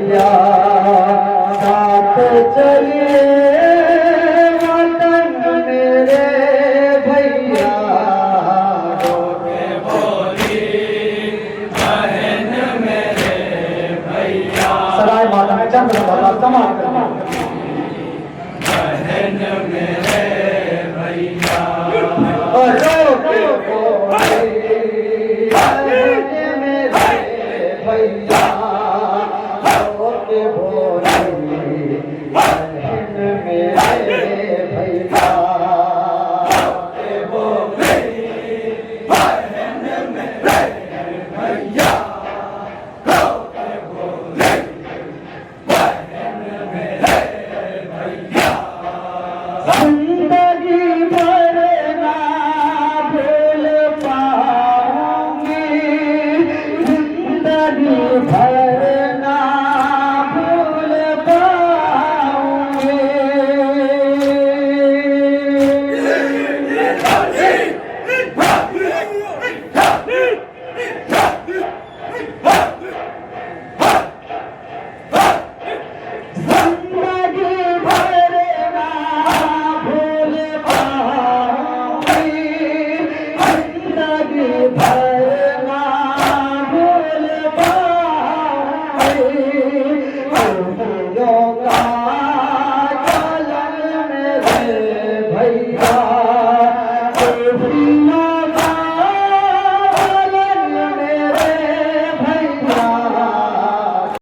भैया साथ चलिए वतन मेरे भैया रोके बोली बहन मेरे भैया सराय माता में चंद्र बाबा समाप्त बहन मेरे भैया रोके बोली बहन मेरे भैया रोके बोली बहन मेरे भैया रोके बोली बहन मेरे भैया रोके बोली बहन मेरे भैया जिंदगी भर ना भूल पाऊंगी जिंदगी भर ना भूल पाऊंगी जिंदगी भर ना भूल पाऊंगी जिंदगी भर ना भूल पाऊंगी